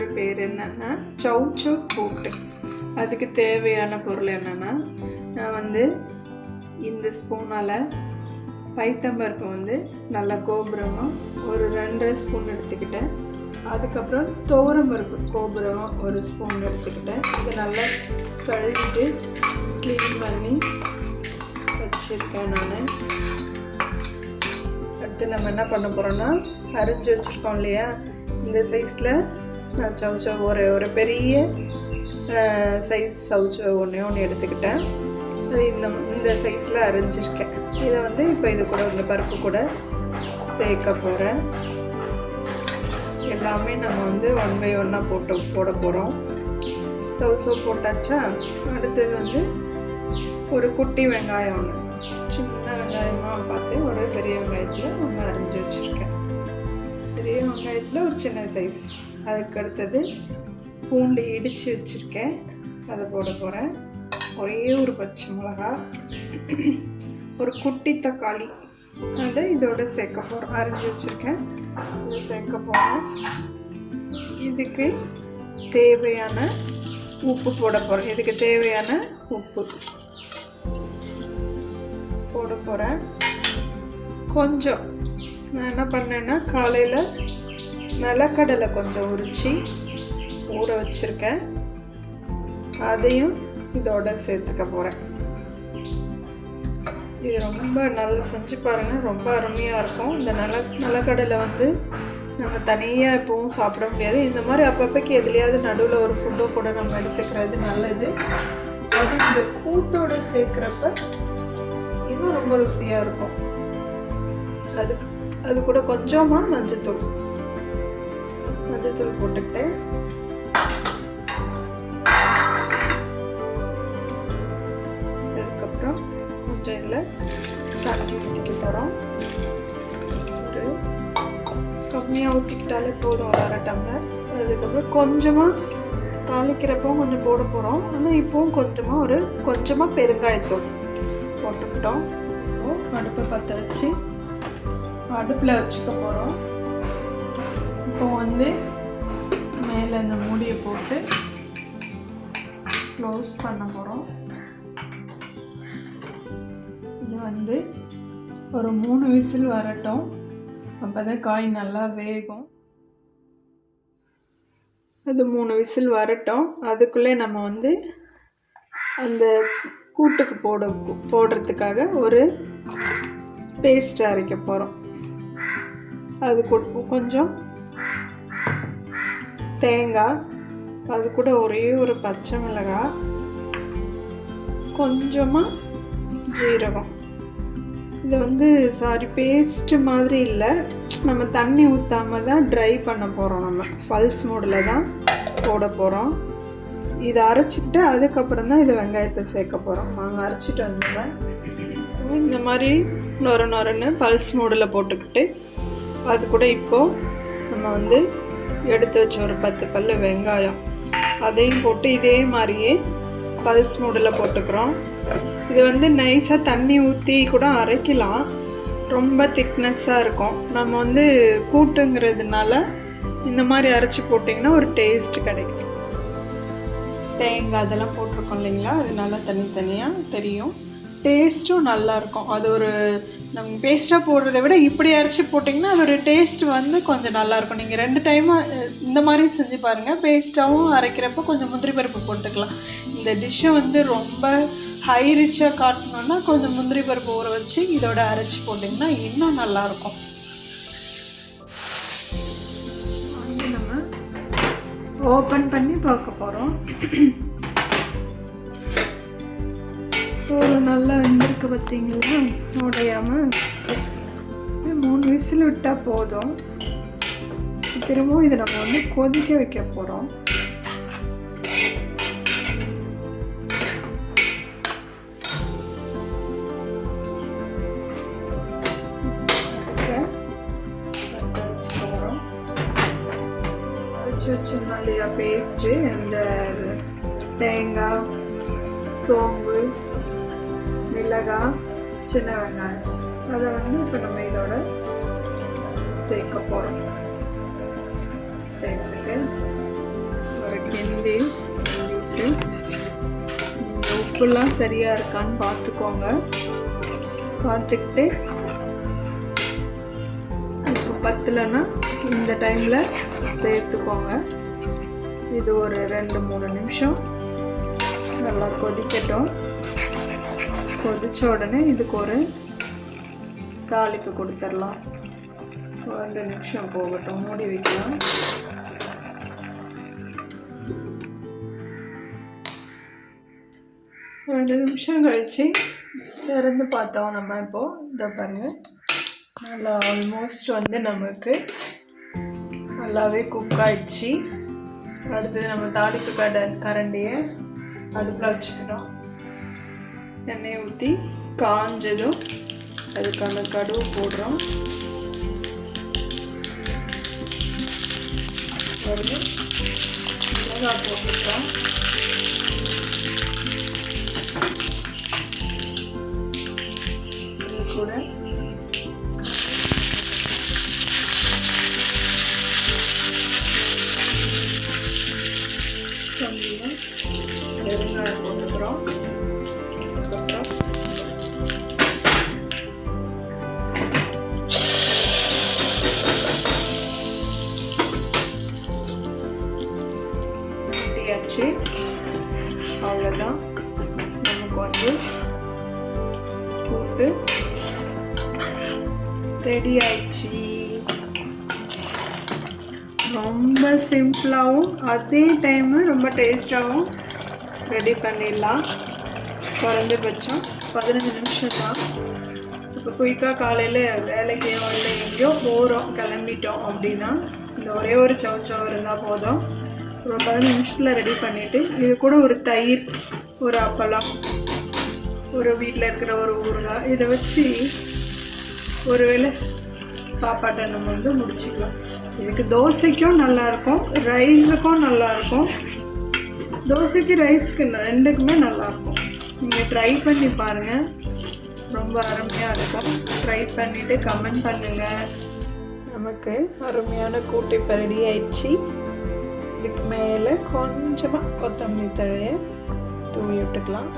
இன்னொரு பேர் என்னென்னா சௌச்சௌ கூட்டு. அதுக்கு தேவையான பொருள் என்னென்னா, நான் வந்து இந்த ஸ்பூனால் பைத்தம்பருப்பு வந்து நல்லா கோபுரமாக ஒரு 2.5 ஸ்பூன் எடுத்துக்கிட்டேன். அதுக்கப்புறம் துவரம்பருப்பு கோபுரமாக ஒரு ஸ்பூன் எடுத்துக்கிட்டேன். இதை நல்லா கழுவிட்டு க்ளீன் பண்ணி வச்சுருக்கேன் நான். அடுத்து நம்ம என்ன பண்ண போகிறோன்னா, அரிஞ்சு வச்சுருக்கோம் இல்லையா, இந்த சைஸில் நான் சௌச்சௌ ஒரு பெரிய சைஸ் சௌச்சௌ ஒன்று எடுத்துக்கிட்டேன். அது இந்த சைஸில் அரிஞ்சிருக்கேன். இதை வந்து இப்போ இது கூட இந்த பருப்பு கூட சேர்க்க போகிறேன். எல்லாமே நம்ம வந்து 1 by 1 போட போகிறோம். சௌச்சௌ போட்டாச்சா, அடுத்தது வந்து ஒரு குட்டி வெங்காயம் ஒன்று, சின்ன வெங்காயமாக பார்த்து ஒரு பெரிய வெங்காயத்தில் ஒன்று அரிஞ்சு வச்சுருக்கேன். பெரிய வெங்காயத்தில் ஒரு சின்ன சைஸ். அதுக்கு அடுத்தது பூண்டு இடித்து வச்சுருக்கேன், அதை போட போகிறேன். ஒரே ஒரு பச்சை மிளகா, ஒரு குட்டி தக்காளி, அதை இதோட சேர்க்க போகிறோம். அரிஞ்சு வச்சுருக்கேன், இதை சேர்க்க போகிறோம். இதுக்கு தேவையான உப்பு போட போகிறேன். இதுக்கு தேவையான உப்பு போட போகிறேன். கொஞ்சம் நான் என்ன பண்ணேன்னா, காலையில் நிலக்கடலை கொஞ்சம் உரித்து ஊற வச்சுருக்கேன், அதையும் இதோட சேர்த்துக்க போகிறேன். இது ரொம்ப நல்லா செஞ்சு பாருங்கள், ரொம்ப அருமையாக இருக்கும். இந்த நிலக்கடலை வந்து நம்ம தனியாக எப்பவும் சாப்பிட முடியாது. இந்த மாதிரி அப்பப்போக்கு எதுலையாவது நடுவில் ஒரு ஃபுட்டோ கூட நம்ம எடுத்துக்கிறது நல்லது. அது இந்த கூட்டோடு சேர்க்குறப்ப இன்னும் ரொம்ப ருசியாக இருக்கும். அது கூட கொஞ்சமாக மஞ்சத்தூள் போட்டுக்கிட்டேன். அதுக்கப்புறம் கொஞ்சம் இதில் தண்ணி ஊற்றிக்க போகிறோம். ஒரு கம்மியாக ஊற்றிக்கிட்டாலே போதும், ஒரு 1/2 டம்ளர். அதுக்கப்புறம் கொஞ்சமாக தாளிக்கிறப்போ கொஞ்சம் போட போகிறோம். ஆனால் இப்போவும் கொஞ்சமாக பெருங்காயத்தூள் போட்டுக்கிட்டோம். அடுப்பை பற்ற வச்சு அடுப்பில் வச்சுக்க போகிறோம். இப்போ வந்து மேலே இந்த மூடியை போட்டு க்ளோஸ் பண்ண போகிறோம். இது வந்து ஒரு 3 விசில் வரட்டும், அப்போ தான் காய் நல்லா வேகும். அது 3 விசில் வரட்டும். அதுக்குள்ளே நம்ம வந்து அந்த கூட்டுக்கு போடுறதுக்காக ஒரு பேஸ்ட் அரைக்க போகிறோம். அது கொஞ்சம் தேங்காய், அது கூட ஒரே ஒரு பச்சை மிளகாய், கொஞ்சமாக ஜீரகம். இது வந்து பேஸ்ட்டு மாதிரி இல்லை, நம்ம தண்ணி ஊற்றாமல் தான் ட்ரை பண்ண போகிறோம். நம்ம பல்ஸ் மோடில் தான் போட போகிறோம். இதை அரைச்சிக்கிட்டு அதுக்கப்புறம் தான் இது வெங்காயத்தை சேர்க்க போகிறோம். நாங்கள் அரைச்சிட்டு வந்துடுவேன். இந்த மாதிரி நொரன்னு பல்ஸ் மோடில் போட்டுக்கிட்டு, அது கூட இப்போது நம்ம வந்து எடுத்து வச்ச ஒரு 10 பல்லு வெங்காயம், அதையும் போட்டு இதே மாதிரியே பல்ஸ் மோடில் போட்டுக்கிறோம். இது வந்து நைஸாக தண்ணி ஊற்றி கூட அரைக்கலாம், ரொம்ப திக்னஸ்ஸாக இருக்கும். நம்ம வந்து கூட்டுங்கிறதுனால இந்த மாதிரி அரைச்சி போட்டிங்கன்னா ஒரு டேஸ்ட் கிடைக்கும். தேங்காய் அதெல்லாம் போட்டிருக்கோம் இல்லைங்களா, அது நல்லா தனித்தனியாக தெரியும், டேஸ்ட்டும் நல்லாயிருக்கும். அது ஒரு நம்ம பேஸ்ட்டாக போடுறத விட இப்படி அரைச்சி போட்டிங்கன்னா அதோட டேஸ்ட் வந்து கொஞ்சம் நல்லாயிருக்கும். நீங்கள் 2 டைமாக இந்த மாதிரி செஞ்சு பாருங்கள். பேஸ்ட்டாகவும் அரைக்கிறப்போ கொஞ்சம் முந்திரி பருப்பு போட்டுக்கலாம். இந்த டிஷ்ஷை வந்து ரொம்ப ஹை ரிச்சாக காட்டணுன்னா கொஞ்சம் முந்திரி பருப்பு ஊற வச்சு இதோட அரைச்சி போட்டிங்கன்னா இன்னும் நல்லாயிருக்கும். நம்ம ஓப்பன் பண்ணி பார்க்க போகிறோம். நல்லா வெந்திருக்கு பார்த்தீங்களா, உடையாமல். 3 விசில் விட்டால் போதும். திரும்பவும் இதை நம்ம வந்து கொதிக்க வைக்க போகிறோம். வச்சுருந்தோம் இல்லையா பேஸ்ட்டு, இந்த தேங்காய், சோம்பு, மிளகாய், சின்ன வெங்காயம், அதை வந்து இப்போ நம்ம இதோட சேர்க்க போகிறோம். சேர்த்துட்டு கிண்டி விட்டு உப்புலாம் சரியாக இருக்கான்னு பார்த்துக்கோங்க. பார்த்துக்கிட்டு உப்பு பத்தலைன்னா இந்த டைமில் சேர்த்துக்கோங்க. இது ஒரு 2-3 நிமிஷம் நல்லா கொதிக்கட்டும். கொதிச்ச உடனே இதுக்கு ஒரு தாளிப்பு கொடுத்துடலாம். 2 நிமிஷம் போகட்டும், மூடி வைக்கலாம். ரெண்டு நிமிஷம் கழித்து திறந்து பார்த்தோம். நம்ம இப்போது இதை பாருங்கள், நல்லா ஆல்மோஸ்ட் வந்து நமக்கு நல்லாவே குக் ஆயிடுச்சு. அடுத்தது நம்ம தாளிப்பு கரண்டியை அடுப்பில் வச்சுக்கிட்டோம். எண்ணெய் ஊற்றி காஞ்சதும் அதுக்கான கடுகு போடுறோம். மிளகாய் போட்டுக்கிறோம். இது கூட வெங்காயம் போட்டுக்கிறோம். அதுக்கப்புறம் ஊற்றியாச்சு. அவ்வளோதான், நமக்கு வந்து கூட்டு ரெடி ஆயிடுச்சு. ரொம்ப சிம்பிளாகவும் அதே டைமு ரொம்ப டேஸ்டாகவும் ரெடி பண்ணிடலாம். குறைஞ்சபட்சம் 15 நிமிஷம் தான். இப்போ குயிக்காக காலையில் வேலைக்கு இல்லை எங்கேயோ போகிறோம், கிளம்பிட்டோம் அப்படின்னா இந்த ஒரே ஒரு சவுச்சவ் இருந்தால் போதும். ஒரு 15 நிமிஷத்தில் ரெடி பண்ணிவிட்டு இது கூட ஒரு தயிர், ஒரு அப்பளம், ஒரு வீட்டில் இருக்கிற ஒரு ஊறுகாய், இதை வச்சு ஒரு வேளை சாப்பாட்டை நம்ம வந்து முடிச்சிக்கலாம். இதுக்கு தோசைக்கும் நல்லாயிருக்கும், ரைஸுக்கும் நல்லாயிருக்கும். தோசைக்கு ரைஸ்க்கு ரெண்டுக்குமே நல்லாயிருக்கும். நீங்கள் ட்ரை பண்ணி பாருங்கள், ரொம்ப அருமையாக இருக்கும். ட்ரை பண்ணிவிட்டு கமெண்ட் பண்ணுங்கள். நமக்கு அருமையான கூட்டு இப்போ ரெடி ஆயிடுச்சு. இதுக்கு மேலே கொஞ்சமாக கொத்தமல்லி தழையை தூவி விட்டுக்கலாம்.